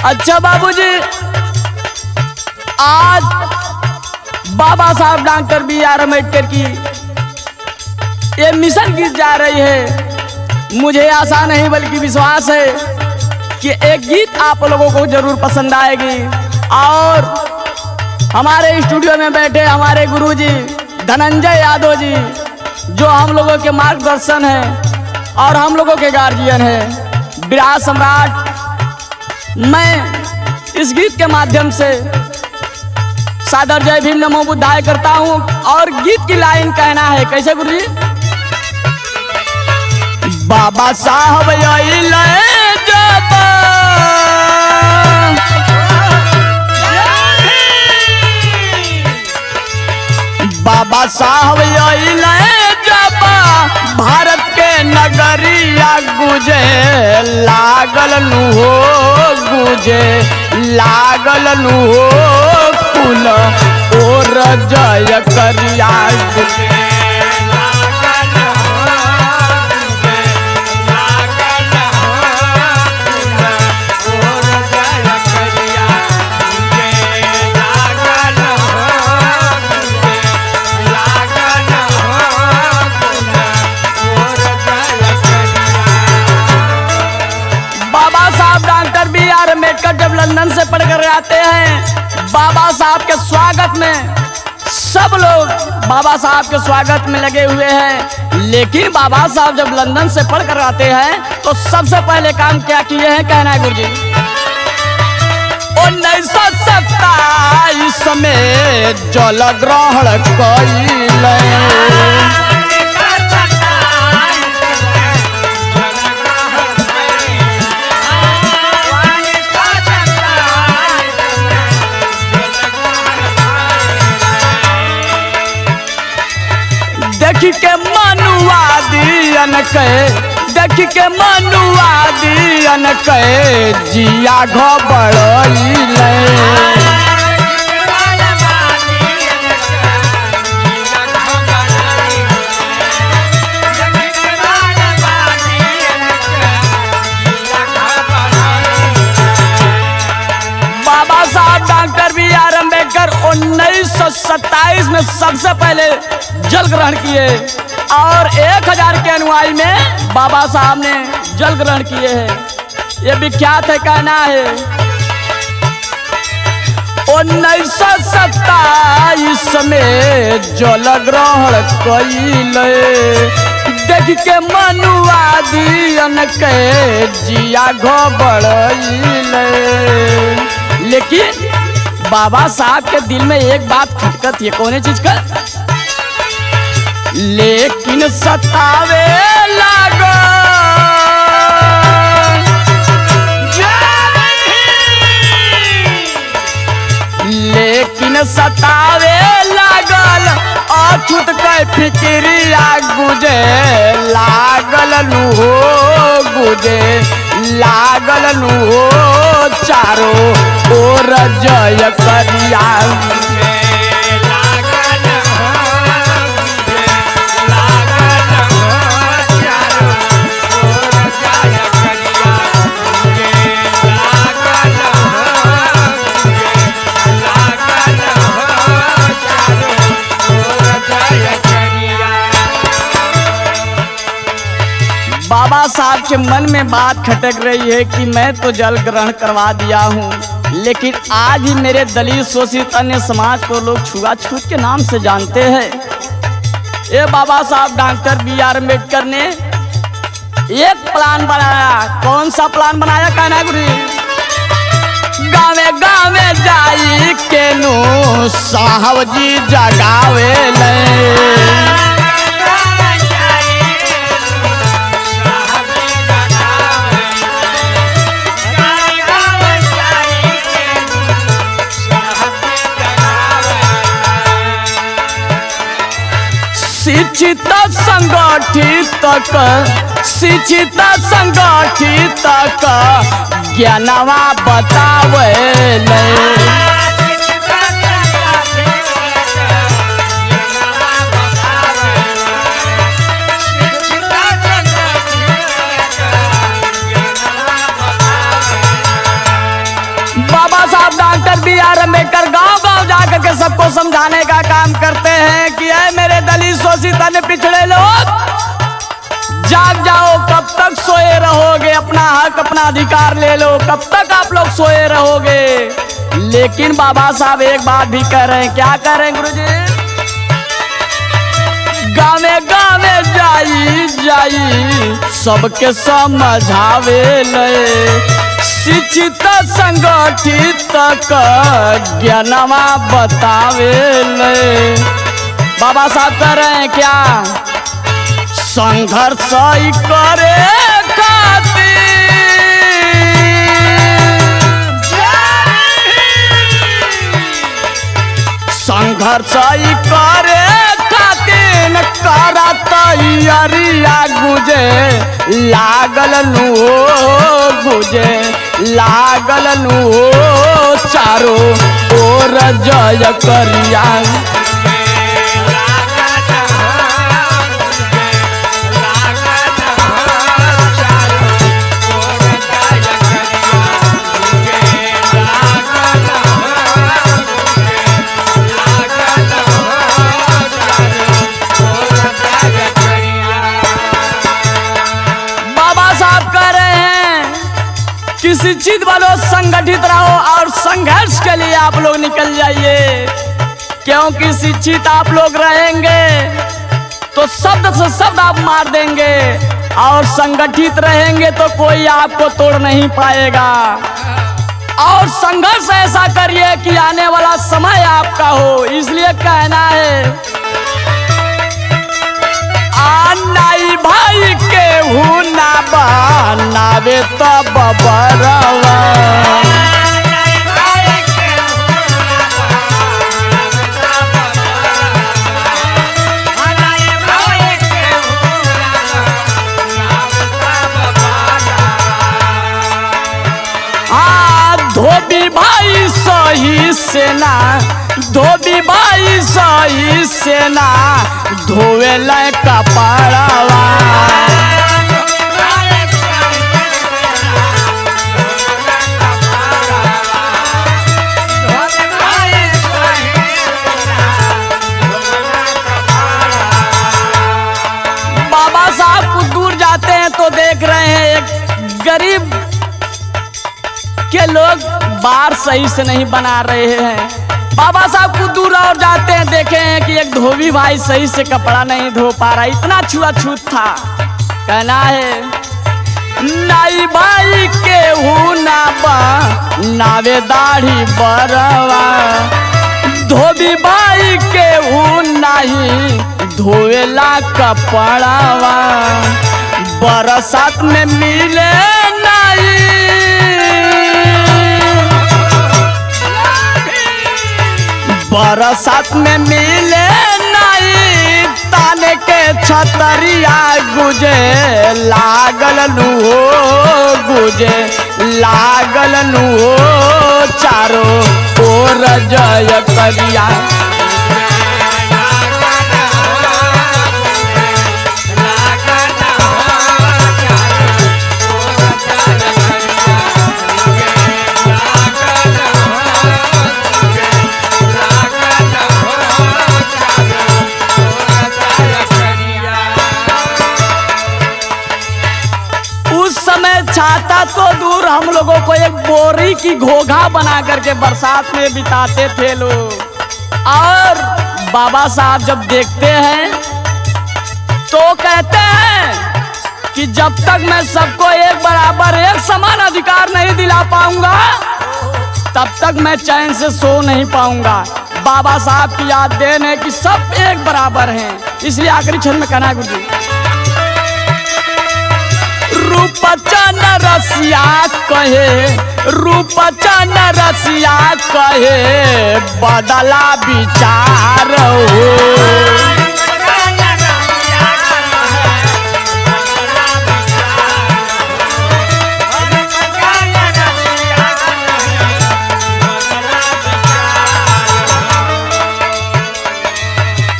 अच्छा बाबूजी, आज बाबा साहब डॉक्टर B.R. अम्बेडकर की ये मिशन गीत जा रही है। मुझे आशा नहीं बल्कि विश्वास है कि एक गीत आप लोगों को जरूर पसंद आएगी। और हमारे स्टूडियो में बैठे हमारे गुरुजी धनंजय यादव जी, जो हम लोगों के मार्गदर्शन है और हम लोगों के गार्जियन है, विराट सम्राट, मैं इस गीत के माध्यम से सादर जय भीम नमो बुद्धाय करता हूँ। और गीत की लाइन कहना है कैसे गुरुजी? बाबा साहब बाबा साहब जब भारत के नगरिया गुजे लागल नु हो, गुजे लागल नु हो, कुल और जय करिया गुजे B.R. अम्बेडकर जब लंदन से पढ़कर आते हैं, बाबा साहब के स्वागत में सब लोग बाबा साहब के स्वागत में लगे हुए हैं। लेकिन बाबा साहब जब लंदन से पढ़कर आते हैं तो सबसे पहले काम क्या किए हैं कहना है गुरुजी? 1927 में जल ग्रहण कइले, देखी के मनुवादियन के, देखी के मनुवादियन के जिया घबराइले, बाबा साहब डॉक्टर B.R. अम्बेडकर 1927 में सबसे पहले जल ग्रहण किए और 1000 के अनुयायी में बाबा साहब ने जल ग्रहण किए हैं। ये विख्यात है, कहना है 1927 में जल ग्रहण कइले, देख के मनुवादियन के जिया घबराइले। लेकिन बाबा साहब के दिल में एक बात खटकत है, कौन चीज का? लेकिन सतावे लागो, लेकिन सतावे लागल अछूत के फिक्रिया गुजे लागल नु हो, गुजे लागल नु हो, चारों ओर जय करिया बाबा साहब के मन में बात खटक रही है कि मैं तो जल ग्रहण करवा दिया हूँ, लेकिन आज ही मेरे दलित शोषित अन्य समाज को लोग छुआछूत के नाम से जानते हैं। ये बाबा साहब डॉक्टर B.R. अम्बेडकर ने एक प्लान बनाया। कौन सा प्लान बनाया कहना गुरु? गावे गावे जाई के नु साहब जी जगावे ले, शिक्षित संगठित शिक्षित संगठित ज्ञानवा बतावे ले, सबको समझाने का काम करते हैं कि ऐ मेरे दलित शोषित अन्य पिछड़े लोग, जाग जाओ, कब तक सोए रहोगे? अपना हक अपना अधिकार ले लो, कब तक आप लोग सोए रहोगे? लेकिन बाबा साहब एक बात भी कह रहे हैं। क्या कह रहे हैं गुरुजी? गावे गावे जाई जाई सबके समझावे ले, शिक्षित संगठित ज्ञानवा बतावे ले। बाबा साहब कह रहे हैं क्या? संघर्ष करे खातिर, संघर्ष करे खातिर करा तैयारिया गुजे लागल नु, गुजे लागल नु, चारो ओर जय करिया। शिक्षित बनो, संगठित रहो और संघर्ष के लिए आप लोग निकल जाइए, क्योंकि शिक्षित आप लोग रहेंगे तो शब्द से शब्द आप मार देंगे, और संगठित रहेंगे तो कोई आपको तोड़ नहीं पाएगा। और संघर्ष ऐसा करिए कि आने वाला समय आपका हो। इसलिए कहना है नाई भाई के हूँ ना बनावे तब बरवा, धोबी भाई सही सेना, धोबी भाई सही सेना धोवे ले कपड़वा। बाबा साहब कुछ दूर जाते हैं तो देख रहे हैं एक गरीब के लोग बार सही से नहीं बना रहे हैं। बाबा साहब कुछ दूर और जाते हैं, देखे हैं कि एक धोबी भाई सही से कपड़ा नहीं धो पा रहा, इतना छुआछूत था। कहना है नाई भाई के हूँ ना नावे दाढ़ी बरवा, धोबी भाई के हूँ नहीं धोएला कपड़वा, बरसात में मिले नहीं, बरसात में मिले नहीं, ताने के छतरिया गुजे लागल नु, गुजे लागल नु, चारो ओर जय करिया। छाता तो दूर, हम लोगों को एक बोरी की घोघा बना करके बरसात में बिताते थे लोग। और बाबा साहब जब देखते हैं तो कहते हैं कि जब तक मैं सबको एक बराबर एक समान अधिकार नहीं दिला पाऊंगा तब तक मैं चैन से सो नहीं पाऊंगा। बाबा साहब की याद देन है कि सब एक बराबर हैं। इसलिए आखिरी क्षण में कहना गुरु रूपचन रसिया कहे, रूपचन रसिया कहे बदला विचार हो।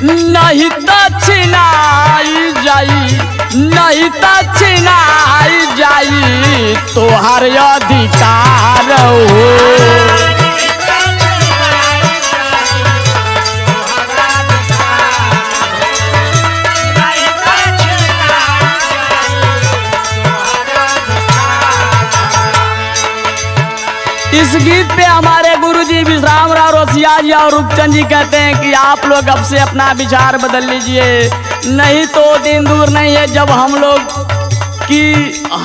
नहीं दक्षिणाई जाई, नहीं दक्षिणाई जाई तोहर अधिकार हो। इस गीत पे हमारे गुरुजी विश्राम राव रोसिया जी और रूपचंद जी कहते हैं कि आप लोग अब से अपना विचार बदल लीजिए, नहीं तो दिन दूर नहीं है जब हम लोग की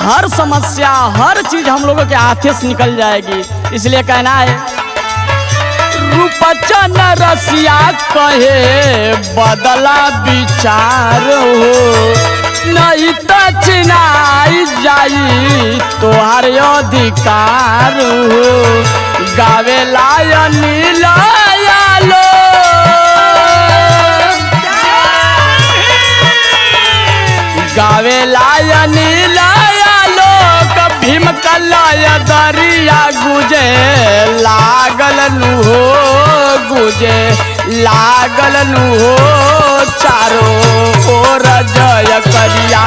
हर समस्या हर चीज हम लोगों के हाथे से निकल जाएगी। इसलिए कहना है रूपचंद रसिया कहे बदला विचार हो, नहीं तो चिनाई जाई तोहार अधिकार हो। गावे लाया नीलाया लो गावे लाया नीलाया लोक भीम कलाय दरिया गुजे लागल नु हो, गुजे लागल नु हो चारो ओर जय करिया।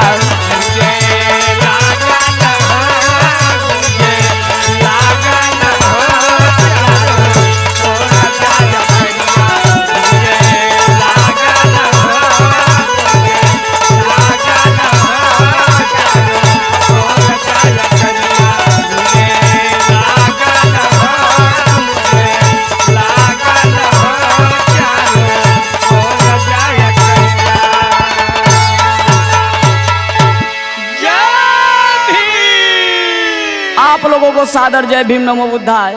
आप लोगों को सादर जय भीम नमो बुद्धाय।